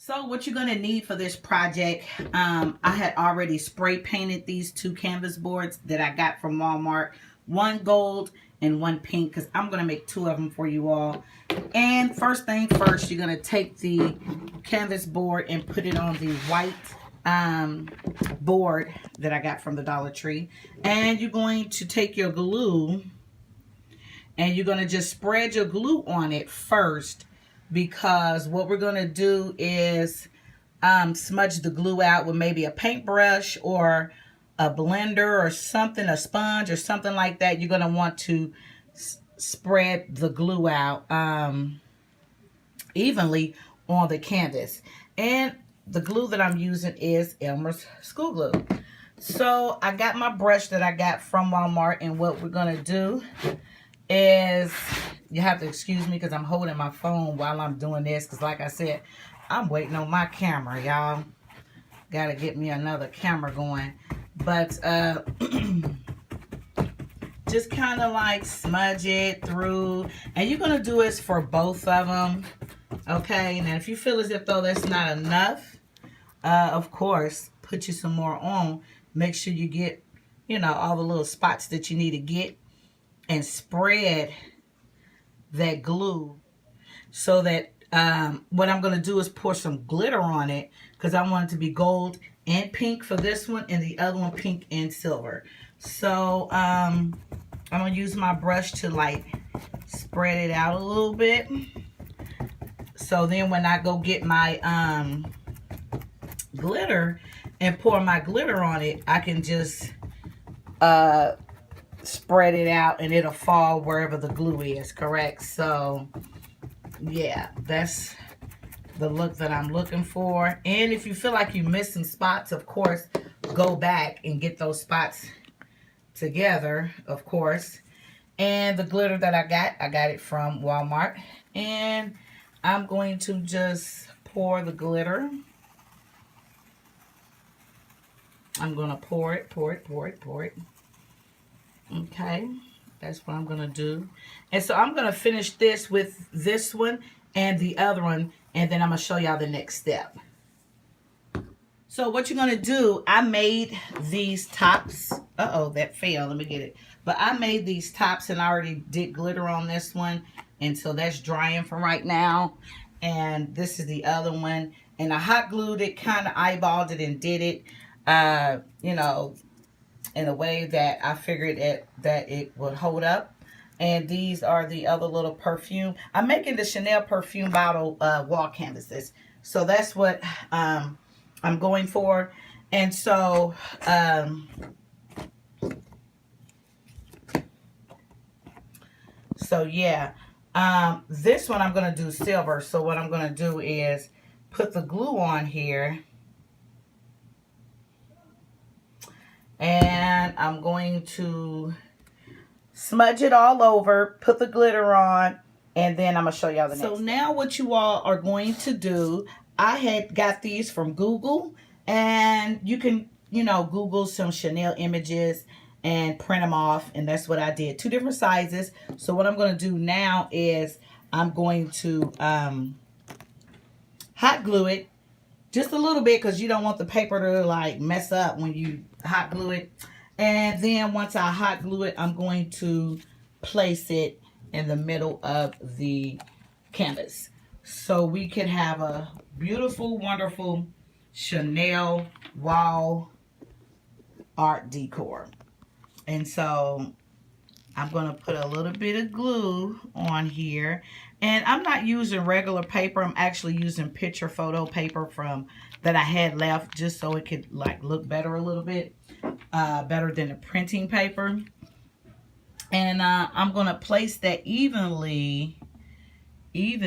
So what you're going to need for this project, I had already spray painted these two canvas boards that I got from Walmart. One gold and one pink, because I'm going to make two of them for you all. And first thing first, you're going to take the canvas board and put it on the white board that I got from the Dollar Tree. And you're going to take your glue and you're going to just spread your glue on it first, because what we're going to do is smudge the glue out with maybe a paintbrush or a blender or something, a sponge or something like that. You're going to want to spread the glue out evenly on the canvas. And the glue that I'm using is Elmer's school glue. So I got my brush that I got from Walmart, and what we're going to do is, you have to excuse me because I'm holding my phone while I'm doing this, because like I said, I'm waiting on my camera, y'all. Gotta get me another camera going. But just kind of like smudge it through, and you're gonna do this for both of them, okay? And if you feel as if though that's not enough, of course, put you some more on. Make sure you get, you know, all the little spots that you need to get, and spread that glue so that what I'm going to do is pour some glitter on it, because I want it to be gold and pink for this one, and the other one pink and silver. So I'm going to use my brush to like spread it out a little bit. So then when I go get my glitter and pour my glitter on it, I can just spread it out and it'll fall wherever the glue is, correct? So yeah, that's the look that I'm looking for. And if you feel like you're missing spots, of course, go back and get those spots together, of course. And the glitter that I got it from Walmart. And I'm going to just pour the glitter. I'm going to pour it. Okay, that's what I'm going to do. And so I'm going to finish this with this one and the other one, and then I'm going to show y'all the next step. So what you're going to do, I made these tops. Uh-oh, that failed. Let me get it. But I made these tops, and I already did glitter on this one, and so that's drying for right now. And this is the other one. And I hot glued it, kind of eyeballed it and did it, you know, in a way that I figured that it would hold up. And these are the other little perfume. I'm making the Chanel perfume bottle wall canvases. So that's what I'm going for. And so yeah, this one I'm going to do silver. So what I'm going to do is put the glue on here. And I'm going to smudge it all over, put the glitter on, and then I'm going to show y'all the next. So now what you all are going to do, I had got these from Google, and you can, you know, Google some Chanel images and print them off, and that's what I did. 2 different sizes. So what I'm going to do now is I'm going to hot glue it. Just a little bit, because you don't want the paper to like mess up when you hot glue it. And then once I hot glue it, I'm going to place it in the middle of the canvas. So we can have a beautiful, wonderful Chanel wall art decor. And so I'm going to put a little bit of glue on here. And I'm not using regular paper. I'm actually using picture photo paper from that I had left, just so it could like look better a little bit. Better than the printing paper. And I'm going to place that evenly in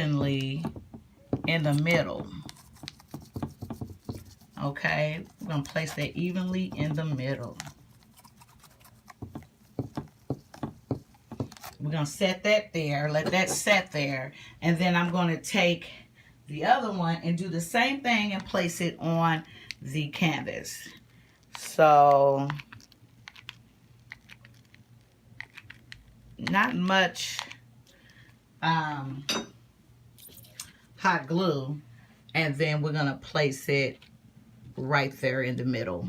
the middle. Okay, we're going to place that evenly in the middle. We're going to set that there, let that set there, and then I'm going to take the other one and do the same thing and place it on the canvas. So, not much hot glue, And then we're going to place it right there in the middle.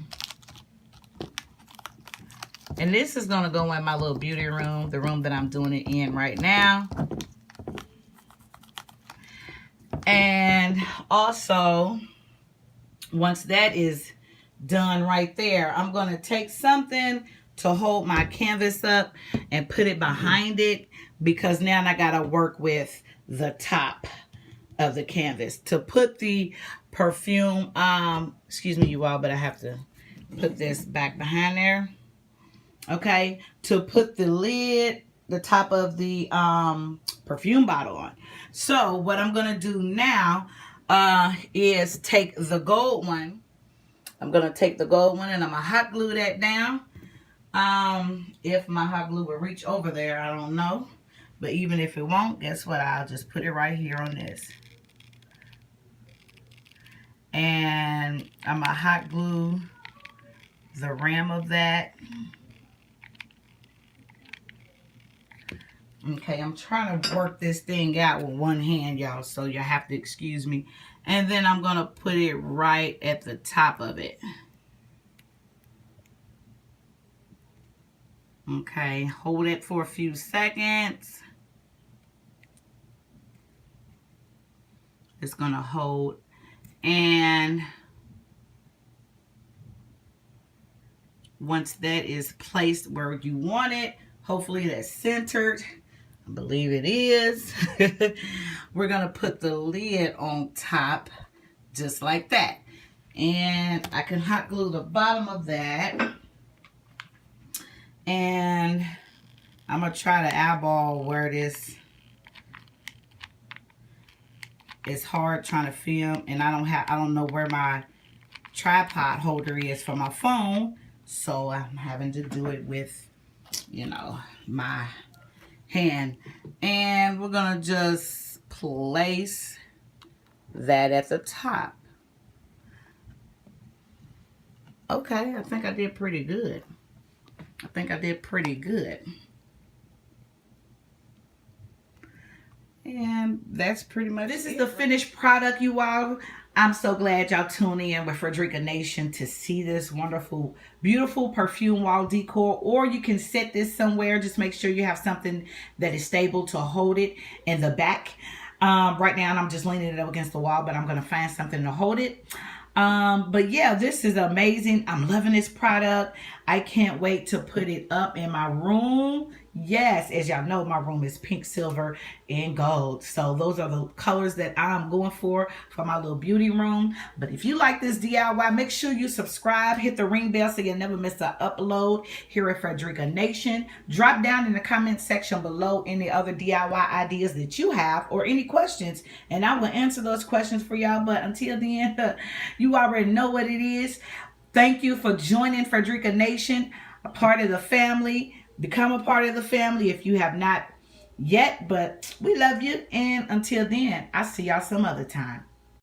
And this is going to go in my little beauty room, the room that I'm doing it in right now. And also, once that is done right there, I'm going to take something to hold my canvas up and put it behind it, because now I got to work with the top of the canvas to put the perfume. Excuse me, you all, but I have to put this back behind there. Okay, to put the lid, the top of the perfume bottle on. So what I'm going to do now is take the gold one. I'm going to take the gold one and I'm going to hot glue that down. If my hot glue will reach over there, I don't know. But even if it won't, guess what? I'll just put it right here on this. And I'm going to hot glue the rim of that. Okay, I'm trying to work this thing out with one hand, y'all, so you'll have to excuse me. And then I'm going to put it right at the top of it. Okay, hold it for a few seconds. It's going to hold. And once that is placed where you want it, hopefully that's centered. I believe it is. We're going to put the lid on top just like that. And I can hot glue the bottom of that. And I'm going to try to eyeball where this. It's hard trying to film, and I don't know where my tripod holder is for my phone. So I'm having to do it with, you know, my hand. And we're going to just place that at the top. Okay, I think I did pretty good. I think I did pretty good. And that's pretty much this is the finished product, you all. I'm so glad y'all tuning in with Fredrica Nation to see this wonderful, beautiful perfume wall decor. Or you can set this somewhere. Just make sure you have something that is stable to hold it in the back. Right now, I'm just leaning it up against the wall, but I'm going to find something to hold it. But yeah, this is amazing. I'm loving this product. I can't wait to put it up in my room. Yes, as y'all know, my room is pink, silver, and gold. So those are the colors that I'm going for my little beauty room. But if you like this DIY, make sure you subscribe, hit the ring bell so you never miss an upload here at Fredrica Nation. Drop down in the comment section below any other DIY ideas that you have or any questions, and I will answer those questions for y'all. But until then, you already know what it is. Thank you for joining Fredrica Nation, a part of the family. Become a part of the family if you have not yet, but we love you. And until then, I'll see y'all some other time.